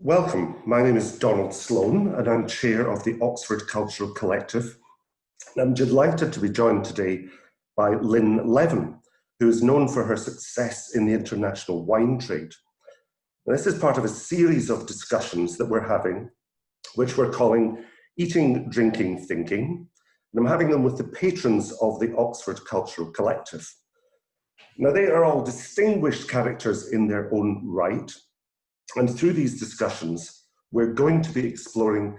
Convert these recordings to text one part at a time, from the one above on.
Welcome, my name is Don Sloan and I'm chair of the Oxford Cultural Collective. I'm delighted to be joined today by Lynne Levin, who is known for her success in the international wine trade. Now, this is part of a series of discussions that we're having, which we're calling Eating, Drinking, Thinking, and I'm having them with the patrons of the Oxford Cultural Collective. Now, they are all distinguished characters in their own right, and through these discussions, we're going to be exploring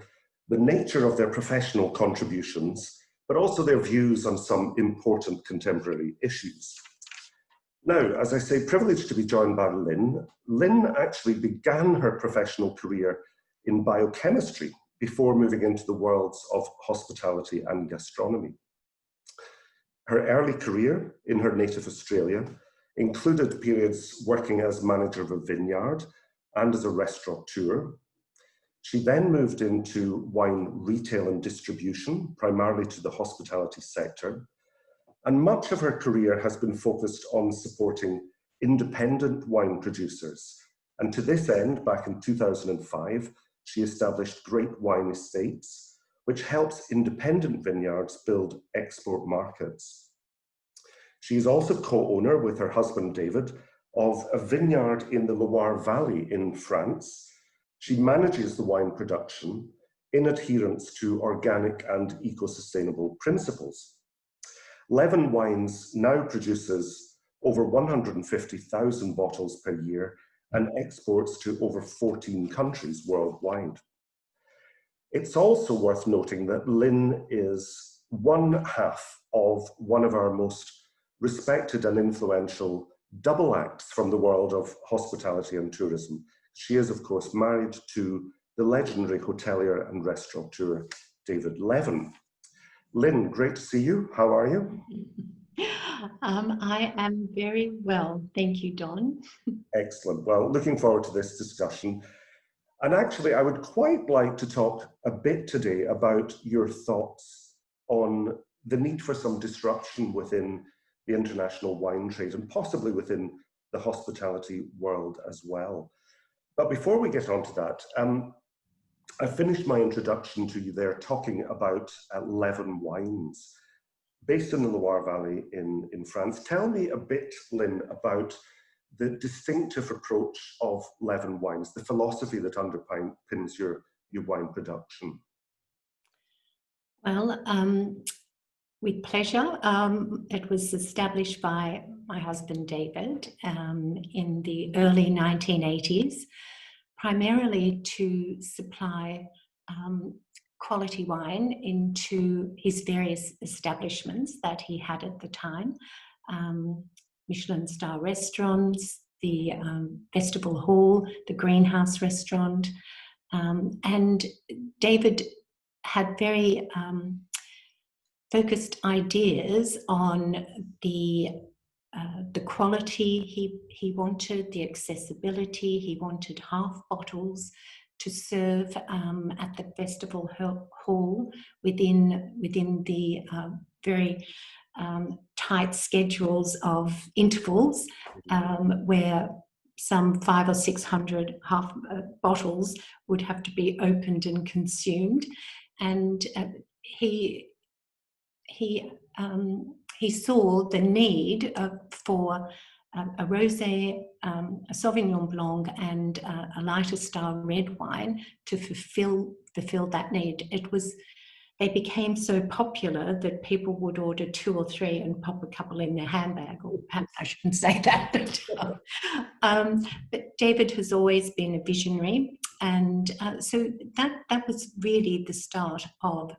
the nature of their professional contributions, but also their views on some important contemporary issues. Now, as I say, privileged to be joined by Lynne. Lynne actually began her professional career in biochemistry before moving into the worlds of hospitality and gastronomy. Her early career in her native Australia included periods working as manager of a vineyard and as a restaurateur. She then moved into wine retail and distribution, primarily to the hospitality sector. And much of her career has been focused on supporting independent wine producers. And to this end, back in 2005, she established Great Wine Estates, which helps independent vineyards build export markets. She is also co-owner with her husband, David, of a vineyard in the Loire Valley in France. She manages the wine production in adherence to organic and eco-sustainable principles. Levin Wines now produces over 150,000 bottles per year and exports to over 14 countries worldwide. It's also worth noting that Lynne is one half of one of our most respected and influential double acts from the world of hospitality and tourism. She is, of course, married to the legendary hotelier and restaurateur, David Levin. Lynne, great to see you. How are you? I am very well. Thank you, Don. Excellent. Well, looking forward to this discussion. And actually, I would quite like to talk a bit today about your thoughts on the need for some disruption within the international wine trade and possibly within the hospitality world as well. But before we get on to that, I finished my introduction to you there talking about Levin Wines, based in the Loire Valley in France. Tell me a bit, Lynne, about the distinctive approach of Levin Wines, the philosophy that underpins your wine production. Well, with pleasure. It was established by my husband, David, in the early 1980s, primarily to supply quality wine into his various establishments that he had at the time, Michelin star restaurants, the Festival Hall, the Greenhouse restaurant, and David had very focused ideas on the quality he wanted, the accessibility. He wanted half bottles to serve at the Festival Hall within the very tight schedules of intervals, where some 500 or 600 half bottles would have to be opened and consumed, and he saw the need for a rosé, a Sauvignon Blanc, and a lighter style red wine to fulfill that need. They became so popular that people would order 2 or 3 and pop a couple in their handbag, or perhaps I shouldn't say that. But David has always been a visionary, and so that was really the start of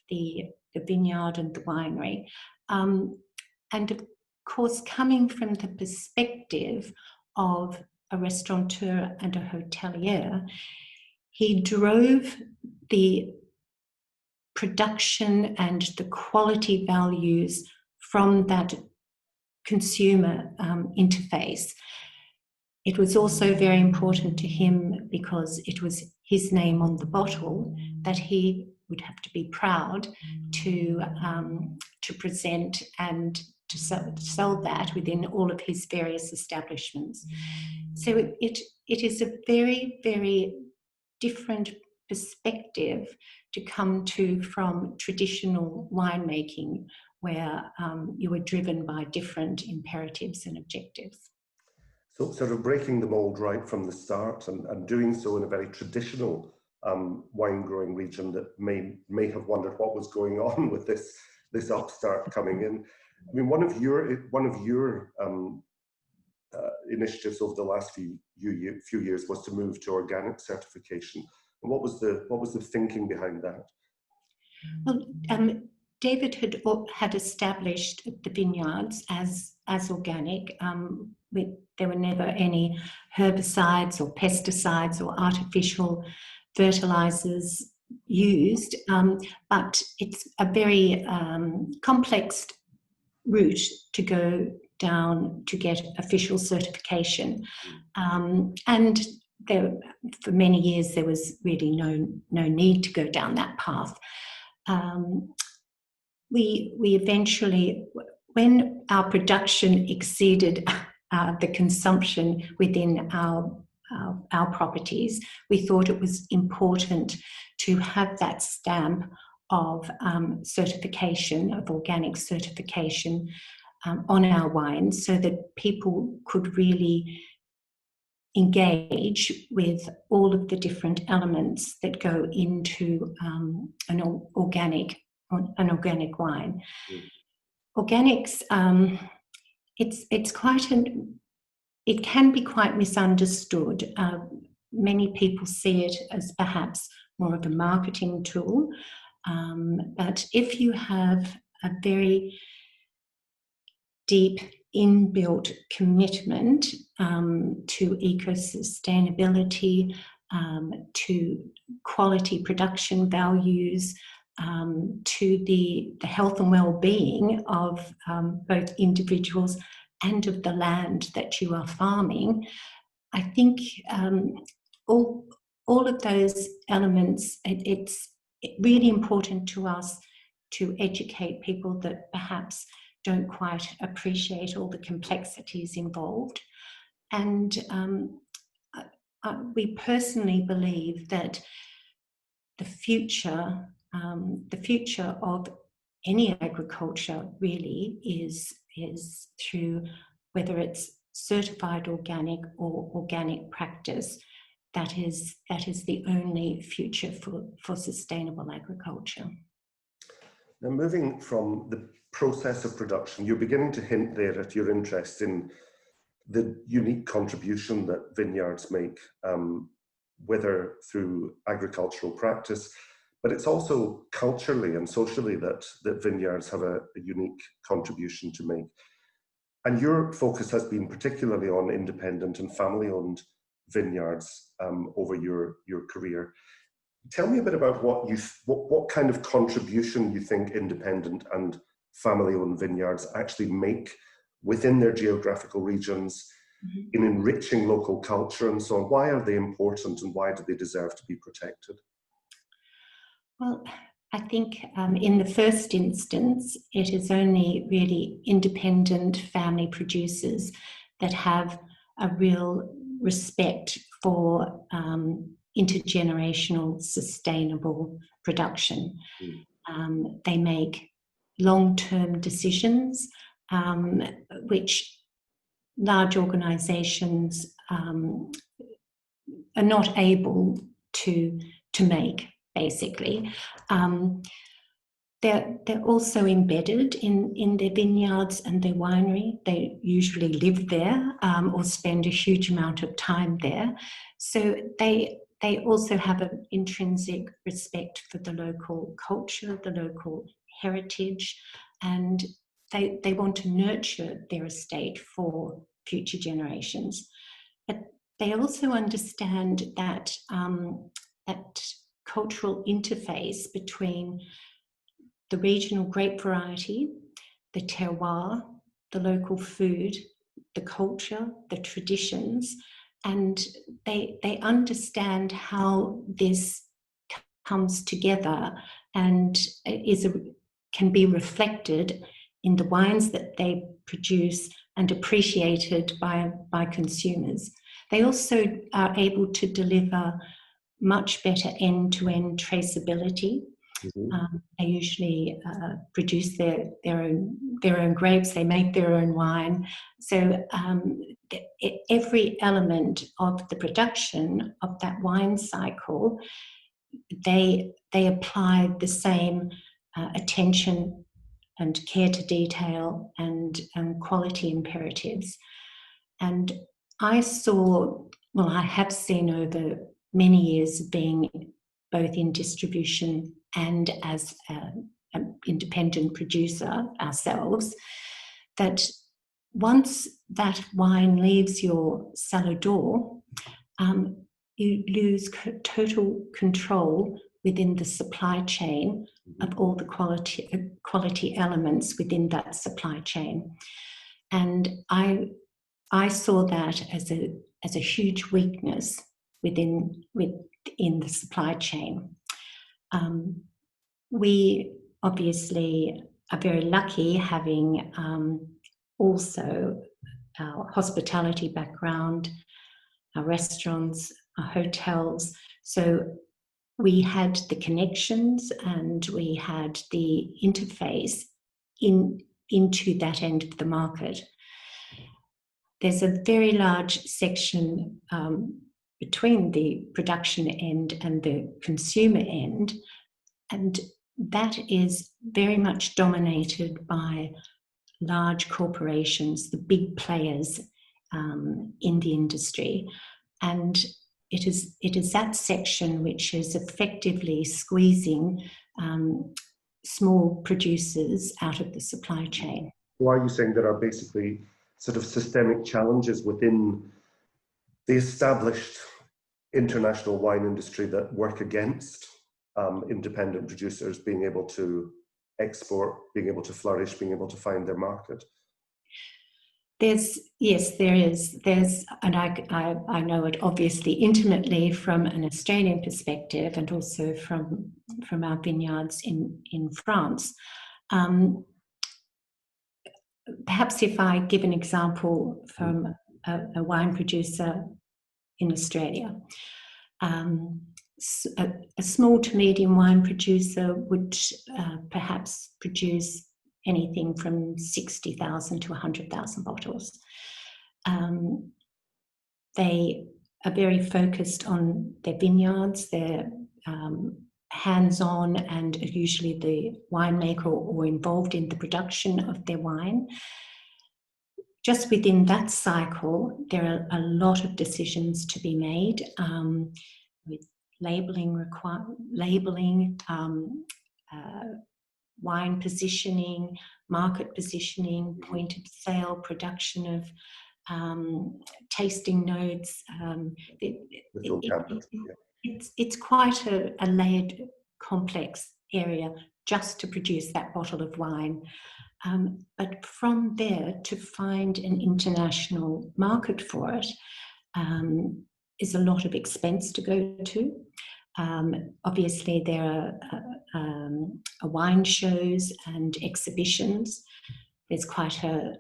the vineyard and the winery. And of course, coming from the perspective of a restaurateur and a hotelier, he drove the production and the quality values from that consumer interface. It was also very important to him because it was his name on the bottle that he would have to be proud to present and sell that within all of his various establishments. So it is a very, very different perspective to come to from traditional winemaking, where you are driven by different imperatives and objectives. So sort of breaking the mold right from the start, and doing so in a very traditional wine growing region that may have wondered what was going on with this upstart coming in. I mean, one of your initiatives over the last few years was to move to organic certification. And what was the thinking behind that? Well, David had established the vineyards as organic. There were never any herbicides or pesticides or artificial fertilizers used, but it's a very complex route to go down to get official certification, and for many years there was really no need to go down that path. We eventually, when our production exceeded the consumption within our properties, we thought it was important to have that stamp of certification, of organic certification, on our wines, so that people could really engage with all of the different elements that go into an organic wine. Organics, it can be quite misunderstood. Many people see it as perhaps more of a marketing tool, but if you have a very deep inbuilt commitment to eco-sustainability, to quality production values, to the health and well-being of both individuals and of the land that you are farming, I think all of those elements, it's really important to us to educate people that perhaps don't quite appreciate all the complexities involved. And we personally believe that the future of any agriculture really is through, whether it's certified organic or organic practice. That is the only future for sustainable agriculture. Now, moving from the process of production, you're beginning to hint there at your interest in the unique contribution that vineyards make, whether through agricultural practice, but it's also culturally and socially that vineyards have a unique contribution to make. And your focus has been particularly on independent and family-owned vineyards over your career. Tell me a bit about what kind of contribution you think independent and family-owned vineyards actually make within their geographical regions, in enriching local culture and so on. Why are they important, and why do they deserve to be protected? Well, I think in the first instance, it is only really independent family producers that have a real respect for intergenerational sustainable production. They make long-term decisions, which large organisations are not able to make, basically. They're also embedded in their vineyards and their winery. They usually live there or spend a huge amount of time there. So they also have an intrinsic respect for the local culture, the local heritage, and they want to nurture their estate for future generations. But they also understand that that cultural interface between the regional grape variety, the terroir, the local food, the culture, the traditions, and they understand how this comes together and can be reflected in the wines that they produce and appreciated by consumers. They also are able to deliver much better end-to-end traceability. They usually produce their own grapes. They make their own wine. So every element of the production of that wine cycle, they apply the same attention and care to detail and quality imperatives. And I have seen over many years of being both in distribution and as an independent producer ourselves, that once that wine leaves your cellar door, you lose total control within the supply chain of all the quality elements within that supply chain. And I saw that as a huge weakness within the supply chain. We obviously are very lucky having also our hospitality background, our restaurants, our hotels. So we had the connections and we had the interface into that end of the market. There's a very large section between the production end and the consumer end, and that is very much dominated by large corporations, the big players in the industry. And it is that section which is effectively squeezing small producers out of the supply chain. Why are you saying there are basically sort of systemic challenges within the established international wine industry that work against independent producers being able to export, being able to flourish, being able to find their market? There is, and I know it obviously intimately from an Australian perspective and also from our vineyards in France. Perhaps if I give an example from a wine producer in Australia, a small to medium wine producer would perhaps produce anything from 60,000 to 100,000 bottles. They are very focused on their vineyards. They're hands-on and usually the winemaker or involved in the production of their wine. Just within that cycle, there are a lot of decisions to be made with labeling, wine positioning, market positioning, point of sale, production of tasting notes. It's quite a layered, complex area just to produce that bottle of wine. But from there, to find an international market for it is a lot of expense to go to. Obviously, there are wine shows and exhibitions. There's quite a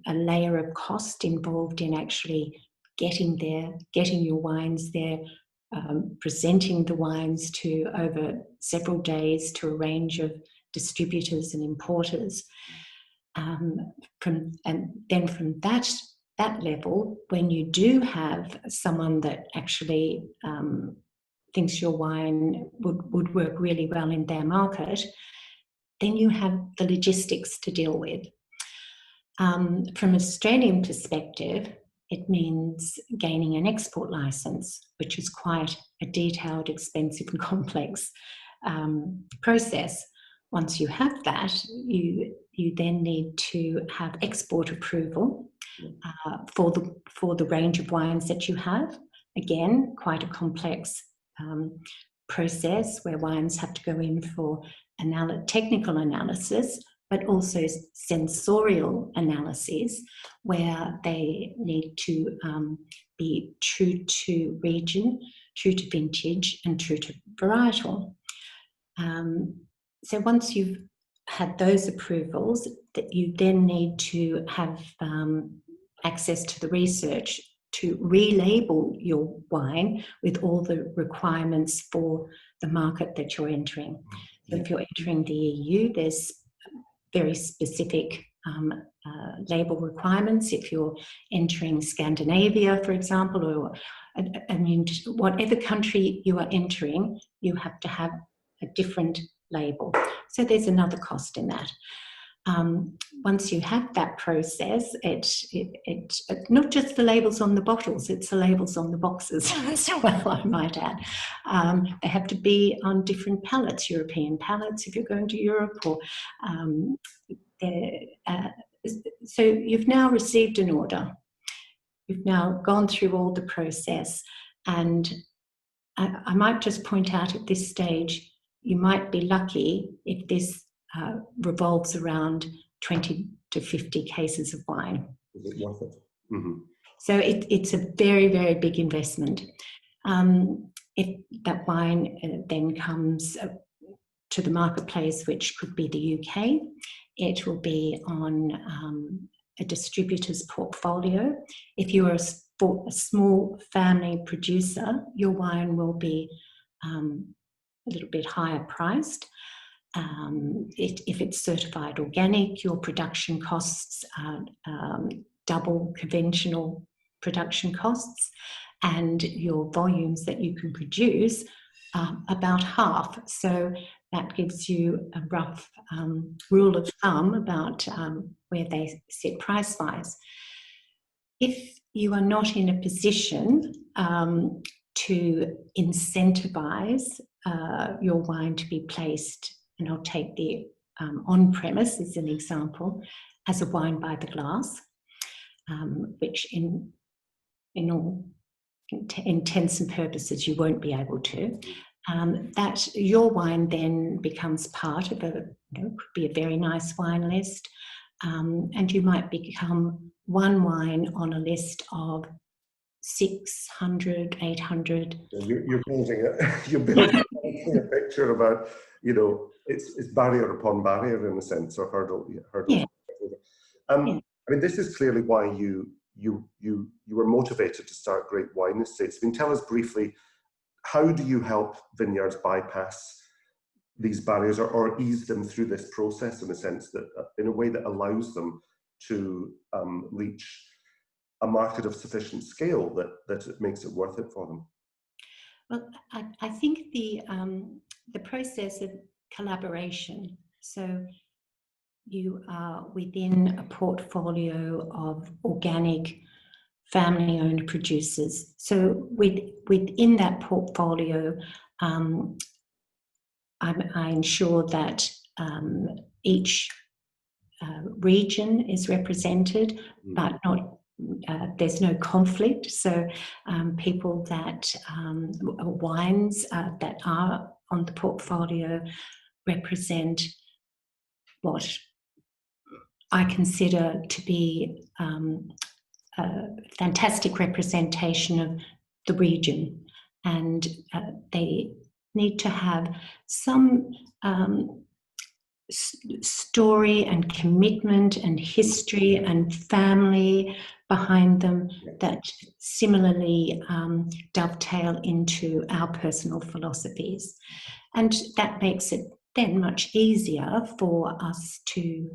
layer of cost involved in actually getting there, getting your wines there, presenting the wines to over several days to a range of distributors and importers. And then from that level, when you do have someone that actually thinks your wine would work really well in their market, then you have the logistics to deal with. From an Australian perspective, it means gaining an export license, which is quite a detailed, expensive and complex process. Once you have that, you then need to have export approval for the range of wines that you have. Again, quite a complex process where wines have to go in for technical analysis, but also sensorial analyses where they need to be true to region, true to vintage, and true to varietal. So once you've had those approvals, that you then need to have access to the research to relabel your wine with all the requirements for the market that you're entering. So if you're entering the EU, there's very specific label requirements. If you're entering Scandinavia, for example, or I mean, whatever country you are entering, you have to have a different label. So there's another cost in that. Once you have that process, it not just the labels on the bottles, it's the labels on the boxes as well, I might add. They have to be on different pallets, European pallets if you're going to Europe, or so you've now received an order. You've now gone through all the process, and I might just point out at this stage, you might be lucky if this revolves around 20 to 50 cases of wine. Is it worth it? Mm-hmm. So it's a very, very big investment. If that wine then comes to the marketplace, which could be the UK, it will be on a distributor's portfolio. If you're a small family producer, your wine will be a little bit higher priced. If it's certified organic, your production costs are double conventional production costs, and your volumes that you can produce are about half. So that gives you a rough rule of thumb about where they sit price-wise. If you are not in a position to incentivize your wine to be placed, and I'll take the on-premise as an example, as a wine by the glass, which in all intents and purposes you won't be able to, that your wine then becomes part of could be a very nice wine list, and you might become one wine on a list of 600, 800. You're building it. You're building a picture about, it's barrier upon barrier in a sense, or hurdle. Yeah. I mean, this is clearly why you were motivated to start Great Wine Estates. I mean, tell us briefly, how do you help vineyards bypass these barriers or ease them through this process in a sense that, in a way that allows them to reach a market of sufficient scale that it makes it worth it for them? Well, I think the process of collaboration. So you are within a portfolio of organic, family-owned producers. So within that portfolio, I ensure that each region is represented, but not. There's no conflict. So people that wines that are on the portfolio represent what I consider to be a fantastic representation of the region, and they need to have some story and commitment and history and family behind them that similarly dovetail into our personal philosophies. And that makes it then much easier for us to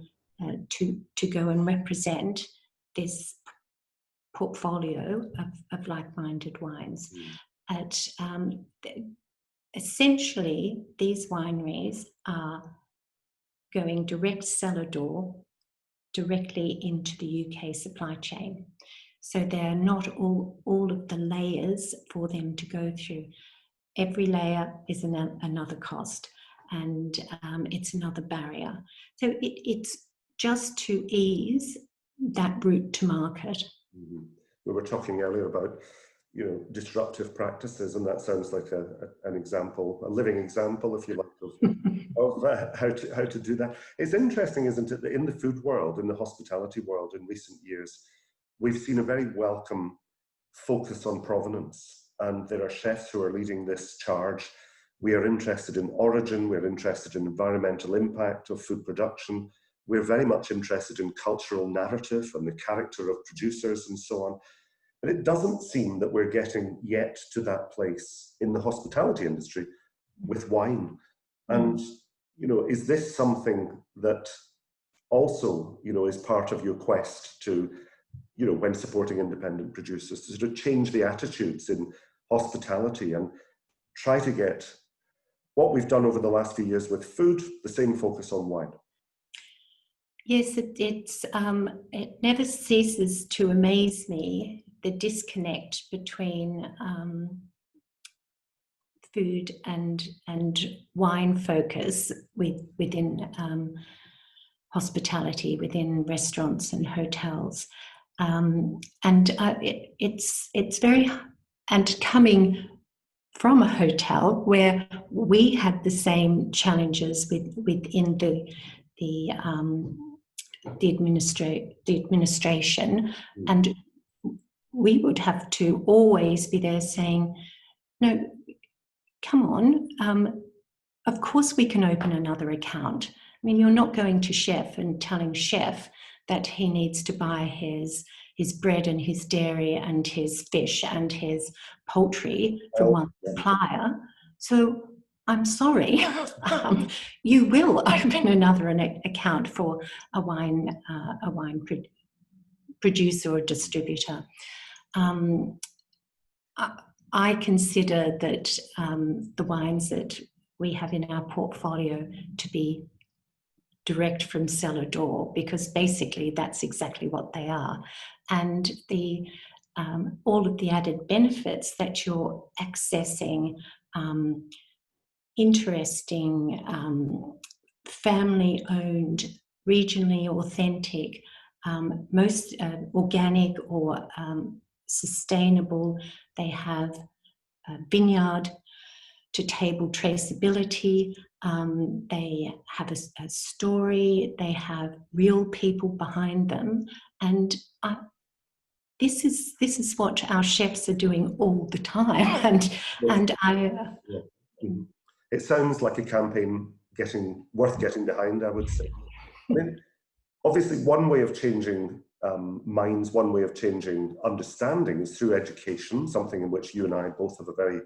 go and represent this portfolio of like-minded wines. Essentially, these wineries are going direct cellar door directly into the UK supply chain. So there are not all of the layers for them to go through. Every layer is another cost, and it's another barrier. So it's just to ease that route to market. Mm-hmm. We were talking earlier about disruptive practices, and that sounds like an example, a living example, if you like, of how to do that. It's interesting, isn't it, that in the food world, in the hospitality world, in recent years, we've seen a very welcome focus on provenance, and there are chefs who are leading this charge We are interested in origin, we're interested in environmental impact of food production. We're very much interested in cultural narrative and the character of producers and so on. But it doesn't seem that we're getting yet to that place in the hospitality industry with wine. And, you know, is this something that also, you know, is part of your quest to, you know, when supporting independent producers, to sort of change the attitudes in hospitality and try to get what we've done over the last few years with food, the same focus on wine? Yes, it never ceases to amaze me, the disconnect between food and wine focus within hospitality, within restaurants and hotels, it's very, and coming from a hotel where we had the same challenges within the administration, and we would have to always be there saying, no, come on, of course we can open another account. I mean, you're not going to chef and telling chef that he needs to buy his bread and his dairy and his fish and his poultry from one supplier. So I'm sorry, you will open another account for a wine producer or distributor. I consider that the wines that we have in our portfolio to be direct from cellar door, because basically that's exactly what they are. And all of the added benefits that you're accessing, interesting, family-owned, regionally authentic, most organic or sustainable. They have vineyard to table traceability. They have a story. They have real people behind them, and this is what our chefs are doing all the time. It sounds like a campaign worth getting behind, I would say. I mean, obviously, one way of changing minds, one way of changing understanding is through education, something in which you and I both have a very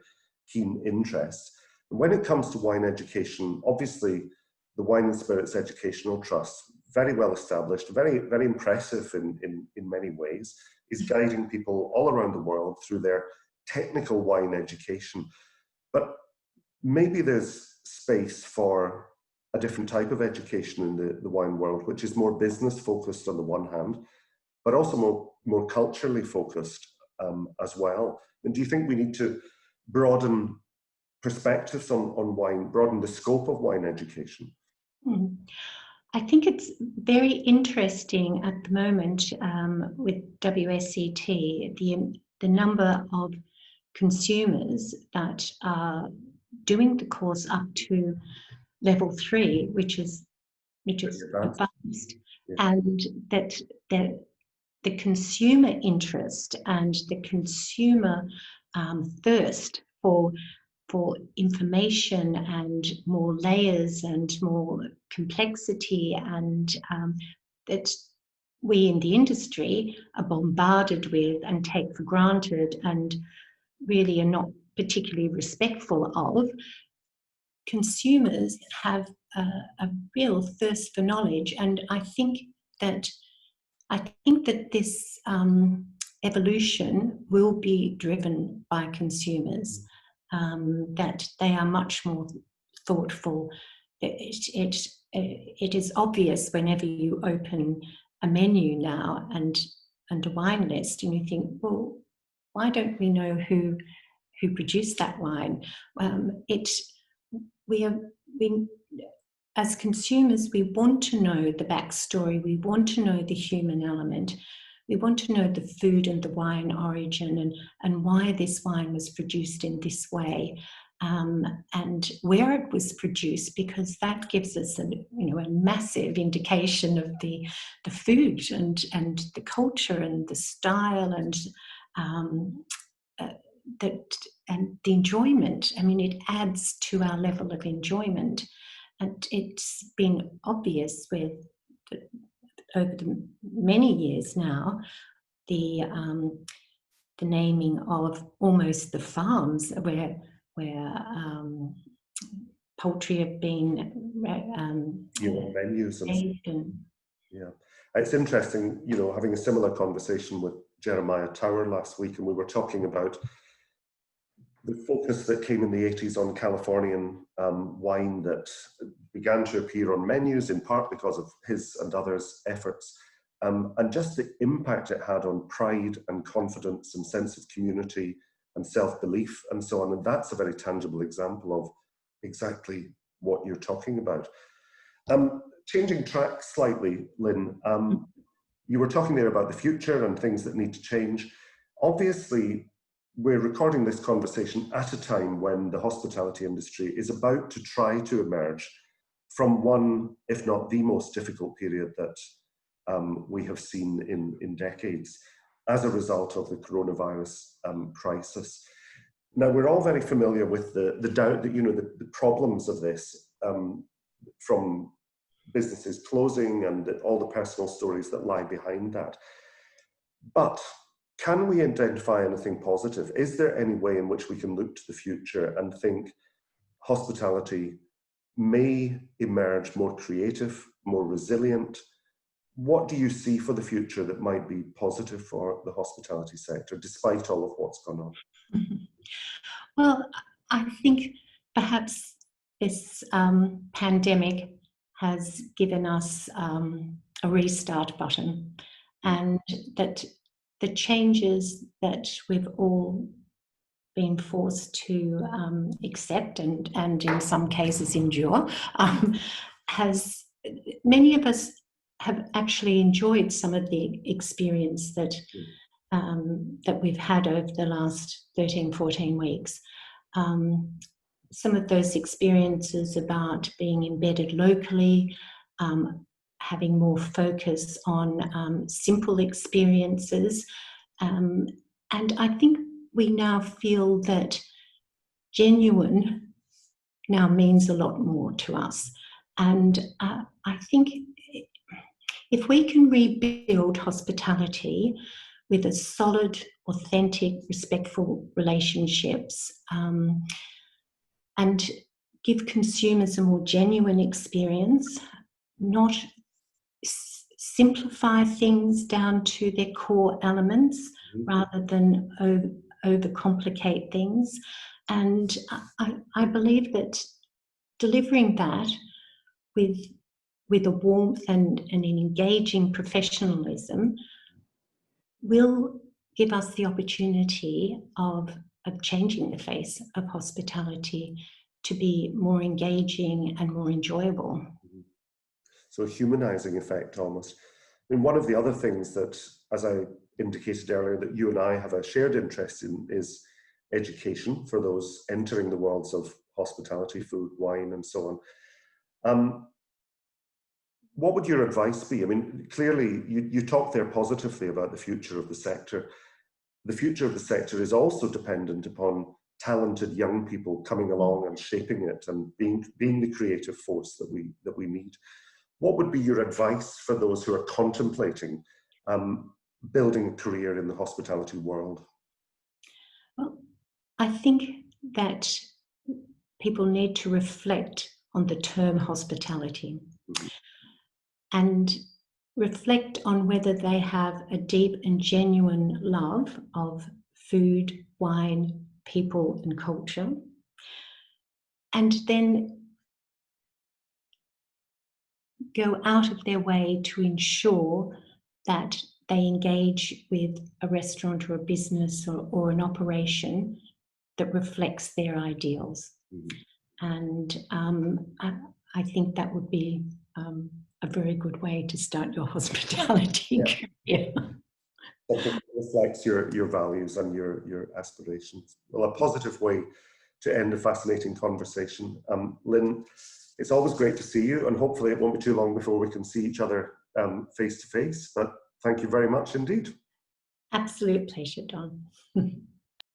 keen interest. And when it comes to wine education, obviously, the Wine and Spirits Educational Trust, very well established, very, very impressive in many ways, is guiding people all around the world through their technical wine education. But maybe there's space for a different type of education in the wine world, which is more business focused on the one hand, but also more culturally focused as well. And do you think we need to broaden perspectives on wine, broaden the scope of wine education? I think it's very interesting at the moment with WSET, the number of consumers that are doing the course up to level 3, which is advanced, and that the consumer interest and the consumer thirst for information and more layers and more complexity, and that we in the industry are bombarded with and take for granted and really are not particularly respectful of. Consumers have a real thirst for knowledge, and I think that this evolution will be driven by consumers. That they are much more thoughtful. It is obvious whenever you open a menu now and a wine list, and you think, well, why don't we know who produced that wine? As consumers, we want to know the backstory. We want to know the human element. We want to know the food and the wine origin and why this wine was produced in this way, and where it was produced, because that gives us a massive indication of the food and the culture and the style, and that the enjoyment. I mean, it adds to our level of enjoyment, and it's been obvious over the many years now, the naming of almost the farms where poultry have been menus raised yeah. It's interesting, having a similar conversation with Jeremiah Tower last week, and we were talking about the focus that came in the 80s on Californian wine that began to appear on menus, in part because of his and others' efforts, and just the impact it had on pride and confidence and sense of community and self-belief and so on. And that's a very tangible example of exactly what you're talking about. Changing track slightly, Lynne, you were talking there about the future and things that need to change. Obviously, we're recording this conversation at a time when the hospitality industry is about to try to emerge from one, if not the most difficult period that we have seen in decades as a result of the coronavirus crisis. Now, we're all very familiar with the doubt that, the problems of this, from businesses closing and all the personal stories that lie behind that. But can we identify anything positive? Is there any way in which we can look to the future and think hospitality may emerge more creative, more resilient? What do you see for the future that might be positive for the hospitality sector, despite all of what's gone on? Well, I think perhaps this pandemic has given us a restart button, and that the changes that we've all been forced to accept and in some cases endure, many of us have actually enjoyed some of the experience that we've had over the last 13, 14 weeks. Some of those experiences about being embedded locally, having more focus on simple experiences. And I think we now feel that genuine now means a lot more to us. And I think if we can rebuild hospitality with a solid, authentic, respectful relationships, and give consumers a more genuine experience, not simplify things down to their core elements rather than overcomplicate things. And I believe that delivering that with a warmth and an engaging professionalism will give us the opportunity of changing the face of hospitality to be more engaging and more enjoyable. So a humanizing effect almost. I mean, one of the other things that, as I indicated earlier, that you and I have a shared interest in is education for those entering the worlds of hospitality, food, wine, and so on. What would your advice be? I mean, clearly you talk there positively about the future of the sector. The future of the sector is also dependent upon talented young people coming along and shaping it and being the creative force that we need. What would be your advice for those who are contemplating building a career in the hospitality world? Well, I think that people need to reflect on the term hospitality and reflect on whether they have a deep and genuine love of food, wine, people, and culture. And then go out of their way to ensure that they engage with a restaurant or a business or an operation that reflects their ideals. And I think that would be a very good way to start your hospitality career. Something that reflects your values and your aspirations. Well, a positive way to end a fascinating conversation. Lynne, it's always great to see you, and hopefully it won't be too long before we can see each other face to face, but thank you very much indeed. Absolute pleasure, Don.